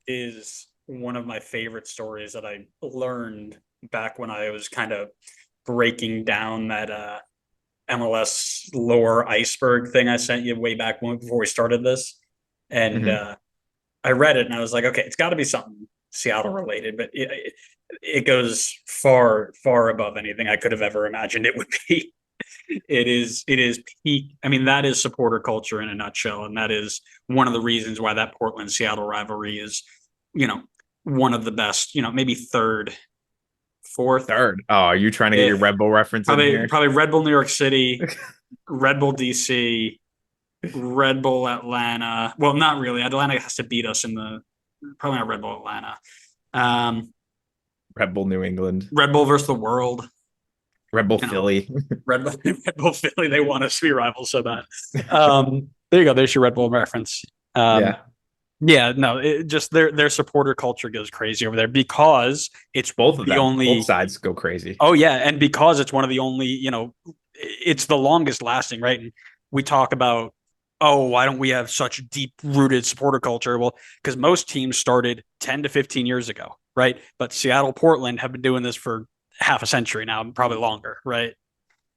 is one of my favorite stories that I learned back when I was kind of breaking down that MLS lore iceberg thing I sent you way back before we started this. And Hmm. I read it and I was like, okay, it's got to be something Seattle related, but it goes far, far above anything I could have ever imagined it would be. It is peak. I mean, that is supporter culture in a nutshell, and that is one of the reasons why that Portland Seattle rivalry is, you know, one of the best. Maybe third, fourth, Third. Oh, are you trying to get your fifth. Red Bull reference in Probably here? probably Red Bull New York City, Red Bull DC, Red Bull Atlanta. Well, not really. Atlanta has to beat us in the probably not Red Bull Atlanta. Um, Red Bull New England. Red Bull versus the world. Red Bull You know, Philly. Red Bull, Red Bull Philly. They want us to be rivals so bad. There you go. There's your Red Bull reference. Um, Yeah. yeah, no, just their supporter culture goes crazy over there because it's Both of the them. Both only. sides go crazy. Oh yeah, and because it's one of the only. It's the longest lasting, right? And we talk about, oh, why don't we have such deep rooted supporter culture? Well, because most teams started 10 to 15 years ago, right? But Seattle, Portland have been doing this for half a century now, probably longer, right?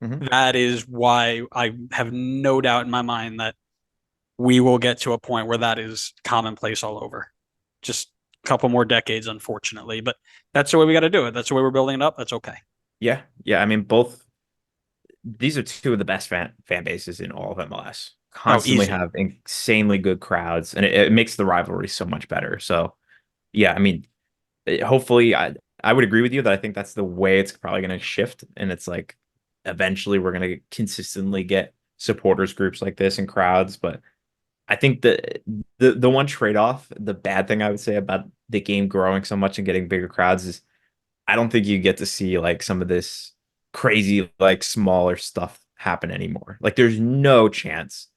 Hmm. That is why I have no doubt in my mind that we will get to a point where that is commonplace all over. Just a couple more decades, unfortunately, but that's the way we got to do it. That's the way we're building it up. That's okay. Yeah. Yeah. I mean, both these are two of the best fan bases in all of MLS. Oh, Constantly easy. have insanely good crowds, and it makes the rivalry so much better. So, yeah, I mean, hopefully, I would agree with you that I think that's the way it's probably going to shift, and it's like eventually we're going to consistently get supporters groups like this and crowds. But I think the one trade off, the bad thing I would say about the game growing so much and getting bigger crowds is I don't think you get to see like some of this crazy like smaller stuff happen anymore. Like there's no chance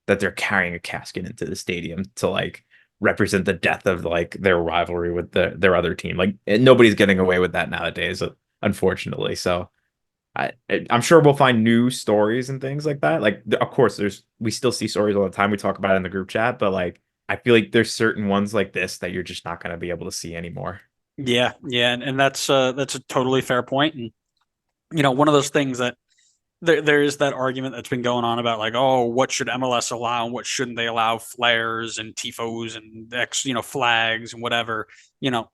that they're carrying a casket into the stadium to like represent the death of like their rivalry with their other team. Like nobody's getting away with that nowadays, unfortunately. So I'm sure we'll find new stories and things like that. Like of course we still see stories all the time. We talk about it in the group chat, but like I feel like there's certain ones like this that you're just not going to be able to see anymore. Yeah, yeah, and that's a totally fair point. And one of those things that there is that argument that's been going on about like, oh, what should MLS allow and what shouldn't they allow? Flares and tifos and flags and whatever. You know,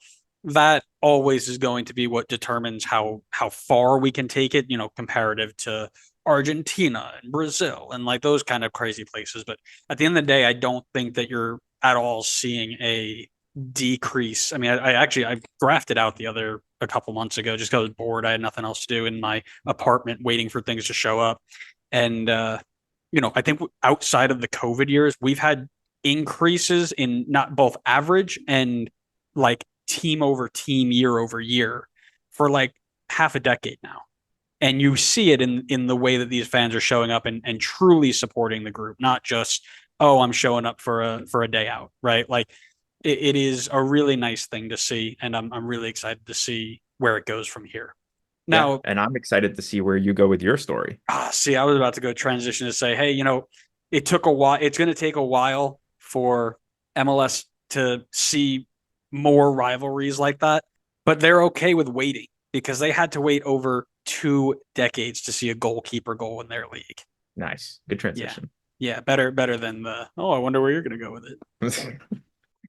that always is going to be what determines how far we can take it. Comparative to Argentina and Brazil and like those kind of crazy places. But at the end of the day, I don't think that you're at all seeing a decrease. I mean, I grafted out a couple months ago just because I was bored. I had nothing else to do in my apartment waiting for things to show up. And I think outside of the COVID years, we've had increases in not both average and like team over team year over year for like half a decade now. And you see it in the way that these fans are showing up and truly supporting the group, not just, oh, I'm showing up for a day out, right? Like it is a really nice thing to see, and I'm really excited to see where it goes from here. Yeah, Now, and I'm excited to see where you go with your story. see, I was about to go transition to say, hey, it took a while. It's going to take a while for MLS to see more rivalries like that, but they're okay with waiting because they had to wait over 2 decades to see a goalkeeper goal in their league. Nice. Good Yeah. transition. Yeah, better than I wonder where you're going to go with it.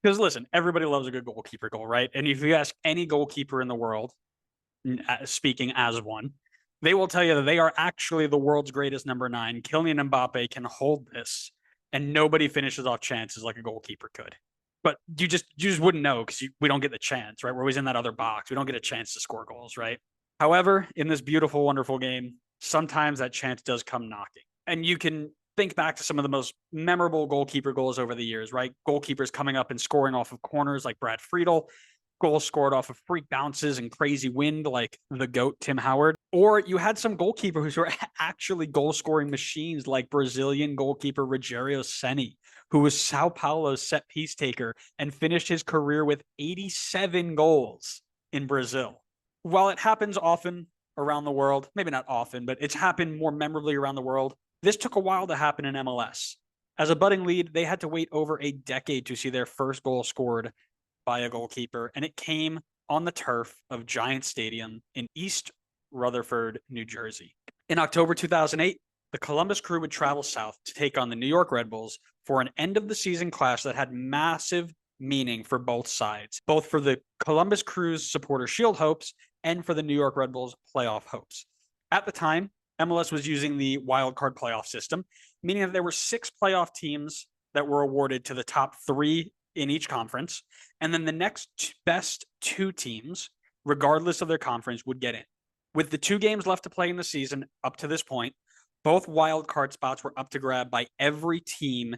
Because listen, everybody loves a good goalkeeper goal, right? And if you ask any goalkeeper in the world, speaking as one, they will tell you that they are actually the world's greatest number nine. Kylian Mbappe can hold this, and nobody finishes off chances like a goalkeeper could. But you just wouldn't know because we don't get the chance, right? We're always in that other box. We don't get a chance to score goals, right? However, in this beautiful, wonderful game, sometimes that chance does come knocking, and you can think back to some of the most memorable goalkeeper goals over the years, right? Goalkeepers coming up and scoring off of corners like Brad Friedel, goals scored off of freak bounces and crazy wind like the GOAT, Tim Howard. Or you had some goalkeepers who were actually goal scoring machines like Brazilian goalkeeper Rogério Ceni, who was Sao Paulo's set piece taker and finished his career with 87 goals in Brazil. While it happens often around the world, maybe not often, but it's happened more memorably around the world, this took a while to happen in MLS. As a budding lead, they had to wait over a decade to see their first goal scored by a goalkeeper, and it came on the turf of Giant Stadium in East Rutherford, New Jersey. In October 2008, the Columbus Crew would travel south to take on the New York Red Bulls for an end-of-the-season clash that had massive meaning for both sides, both for the Columbus Crew's supporter shield hopes and for the New York Red Bulls playoff hopes. At the time, MLS was using the wildcard playoff system, meaning that there were 6 playoff teams that were awarded to the top 3 in each conference, and then the next best 2 teams, regardless of their conference, would get in. With the 2 games left to play in the season up to this point, both wildcard spots were up to grab by every team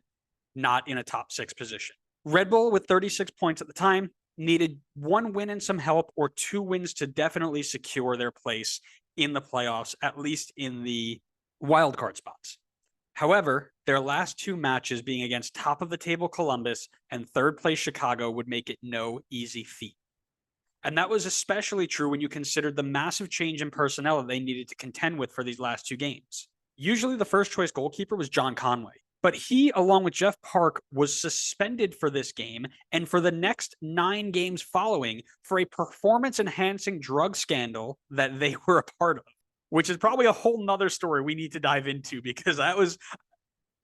not in a top 6 position. Red Bull, with 36 points at the time, needed 1 win and some help or 2 wins to definitely secure their place in the playoffs, at least in the wildcard spots. However, their last 2 matches being against top of the table Columbus and 3rd place Chicago would make it no easy feat. And that was especially true when you considered the massive change in personnel that they needed to contend with for these last 2 games. Usually the first choice goalkeeper was John Conway, but he, along with Jeff Park, was suspended for this game and for the next 9 games following for a performance-enhancing drug scandal that they were a part of, which is probably a whole nother story we need to dive into because that was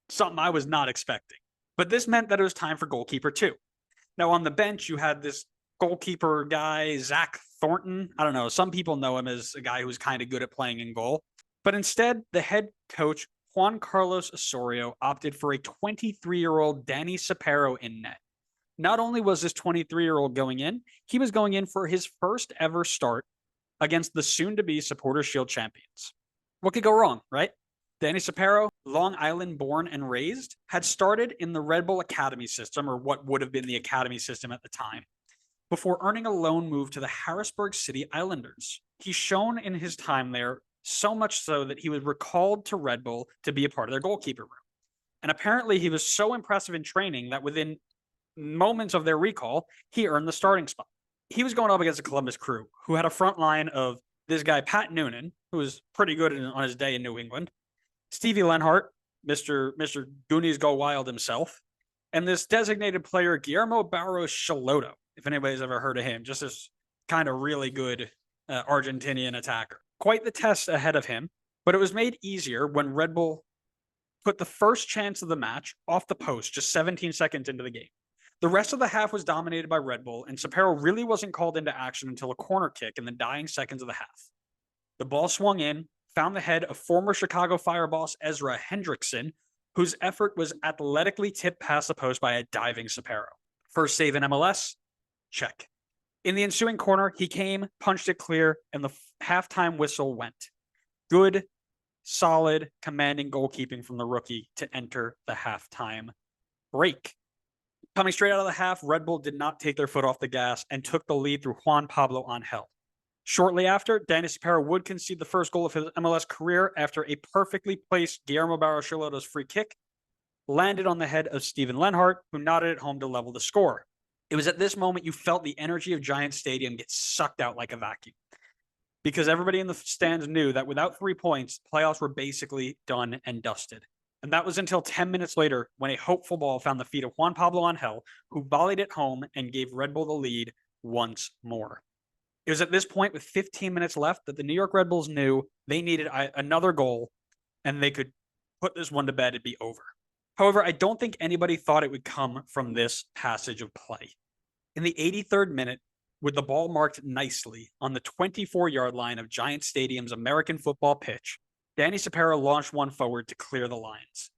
something I was not expecting. But this meant that it was time for goalkeeper 2. Now, on the bench, you had this goalkeeper guy, Zach Thornton. I don't know. Some people know him as a guy who's kind of good at playing in goal. But instead, the head coach, Juan Carlos Osorio, opted for a 23-year-old Danny Cepero in net. Not only was this 23-year-old going in, he was going in for his first ever start against the soon-to-be Supporter Shield champions. What could go wrong, right? Danny Cepero, Long Island born and raised, had started in the Red Bull Academy system, or what would have been the Academy system at the time, before earning a loan move to the Harrisburg City Islanders. He's shown in his time there so much so that he was recalled to Red Bull to be a part of their goalkeeper room. And apparently he was so impressive in training that within moments of their recall, he earned the starting spot. He was going up against the Columbus Crew, who had a front line of this guy, Pat Noonan, who was pretty good on his day in New England, Stevie Lenhart, Mr. Goonies Go Wild himself, and this designated player, Guillermo Barros Schelotto, if anybody's ever heard of him, just this kind of really good Argentinian attacker. Quite the test ahead of him, but it was made easier when Red Bull put the first chance of the match off the post just 17 seconds into the game. The rest of the half was dominated by Red Bull, and Cepero really wasn't called into action until a corner kick in the dying seconds of the half. The ball swung in, found the head of former Chicago Fire boss Ezra Hendrickson, whose effort was athletically tipped past the post by a diving Cepero. First save in MLS? Check. In the ensuing corner, he came, punched it clear, and the halftime whistle went. Good, solid, commanding goalkeeping from the rookie to enter the halftime break. Coming straight out of the half, Red Bull did not take their foot off the gas and took the lead through Juan Pablo Angel. Shortly after, Danny Cepero would concede the first goal of his MLS career after a perfectly placed Guillermo Barros Schelotto's free kick landed on the head of Steven Lenhart, who nodded it home to level the score. It was at this moment you felt the energy of Giant Stadium get sucked out like a vacuum, because everybody in the stands knew that without 3 points, playoffs were basically done and dusted. And that was until 10 minutes later when a hopeful ball found the feet of Juan Pablo Angel, who volleyed it home and gave Red Bull the lead once more. It was at this point, with 15 minutes left, that the New York Red Bulls knew they needed another goal and they could put this one to bed and be over. However, I don't think anybody thought it would come from this passage of play. In the 83rd minute, with the ball marked nicely on the 24-yard line of Giant Stadium's American football pitch, Danny Cepero launched one forward to clear the lines.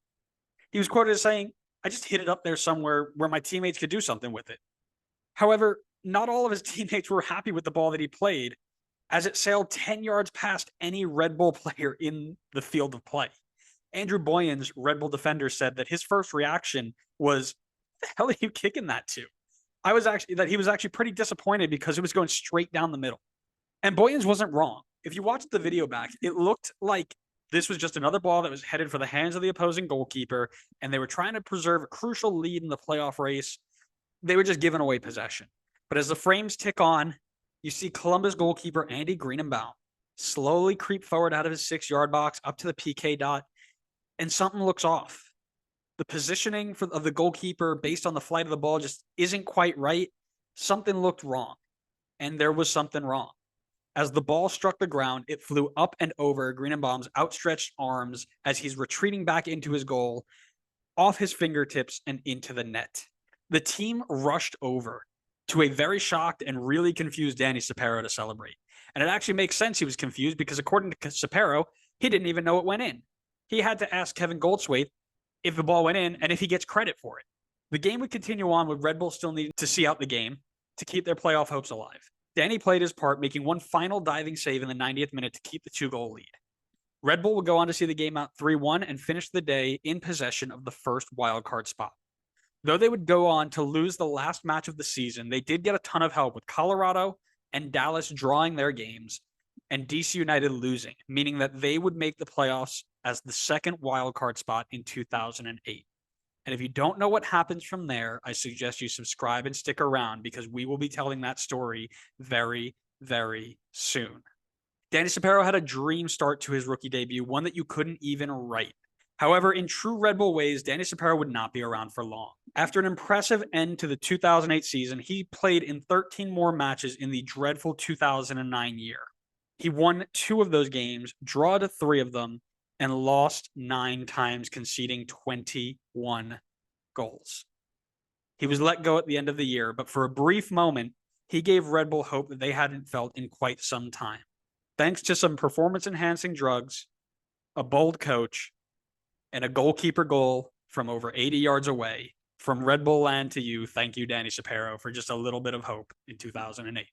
He was quoted as saying, "I just hit it up there somewhere where my teammates could do something with it." However, not all of his teammates were happy with the ball that he played, as it sailed 10 yards past any Red Bull player in the field of play. Andrew Boyens, Red Bull defender, said that his first reaction was, "What the hell are you kicking that to?" He was actually pretty disappointed because it was going straight down the middle. And Boyens wasn't wrong. If you watched the video back, it looked like this was just another ball that was headed for the hands of the opposing goalkeeper, and they were trying to preserve a crucial lead in the playoff race. They were just giving away possession. But as the frames tick on, you see Columbus goalkeeper Andy Greenenbaum slowly creep forward out of his 6-yard box up to the PK dot, and something looks off. The positioning of the goalkeeper based on the flight of the ball just isn't quite right. something looked wrong, and there was something wrong. As the ball struck the ground, it flew up and over Greenenbaum's outstretched arms as he's retreating back into his goal, off his fingertips and into the net. The team rushed over to a very shocked and really confused Danny Cepero to celebrate. And it actually makes sense he was confused because according to Cepero, he didn't even know it went in. He had to ask Kevin Goldswaith if the ball went in and if he gets credit for it. The game would continue on with Red Bull still needing to see out the game to keep their playoff hopes alive. Danny played his part, making one final diving save in the 90th minute to keep the 2-goal lead. Red Bull would go on to see the game out 3-1 and finish the day in possession of the first wildcard spot. Though they would go on to lose the last match of the season, they did get a ton of help with Colorado and Dallas drawing their games and DC United losing, meaning that they would make the playoffs as the second wildcard spot in 2008. And if you don't know what happens from there, I suggest you subscribe and stick around because we will be telling that story very, very soon. Danny Cepero had a dream start to his rookie debut, one that you couldn't even write. However, in true Red Bull ways, Danny Cepero would not be around for long. After an impressive end to the 2008 season, he played in 13 more matches in the dreadful 2009 year. He won 2 of those games, drawed 3 of them, and lost 9 times, conceding 21 goals. He was let go at the end of the year, but for a brief moment, he gave Red Bull hope that they hadn't felt in quite some time. Thanks to some performance-enhancing drugs, a bold coach, and a goalkeeper goal from over 80 yards away, from Red Bull land to you, thank you, Danny Cepero, for just a little bit of hope in 2008.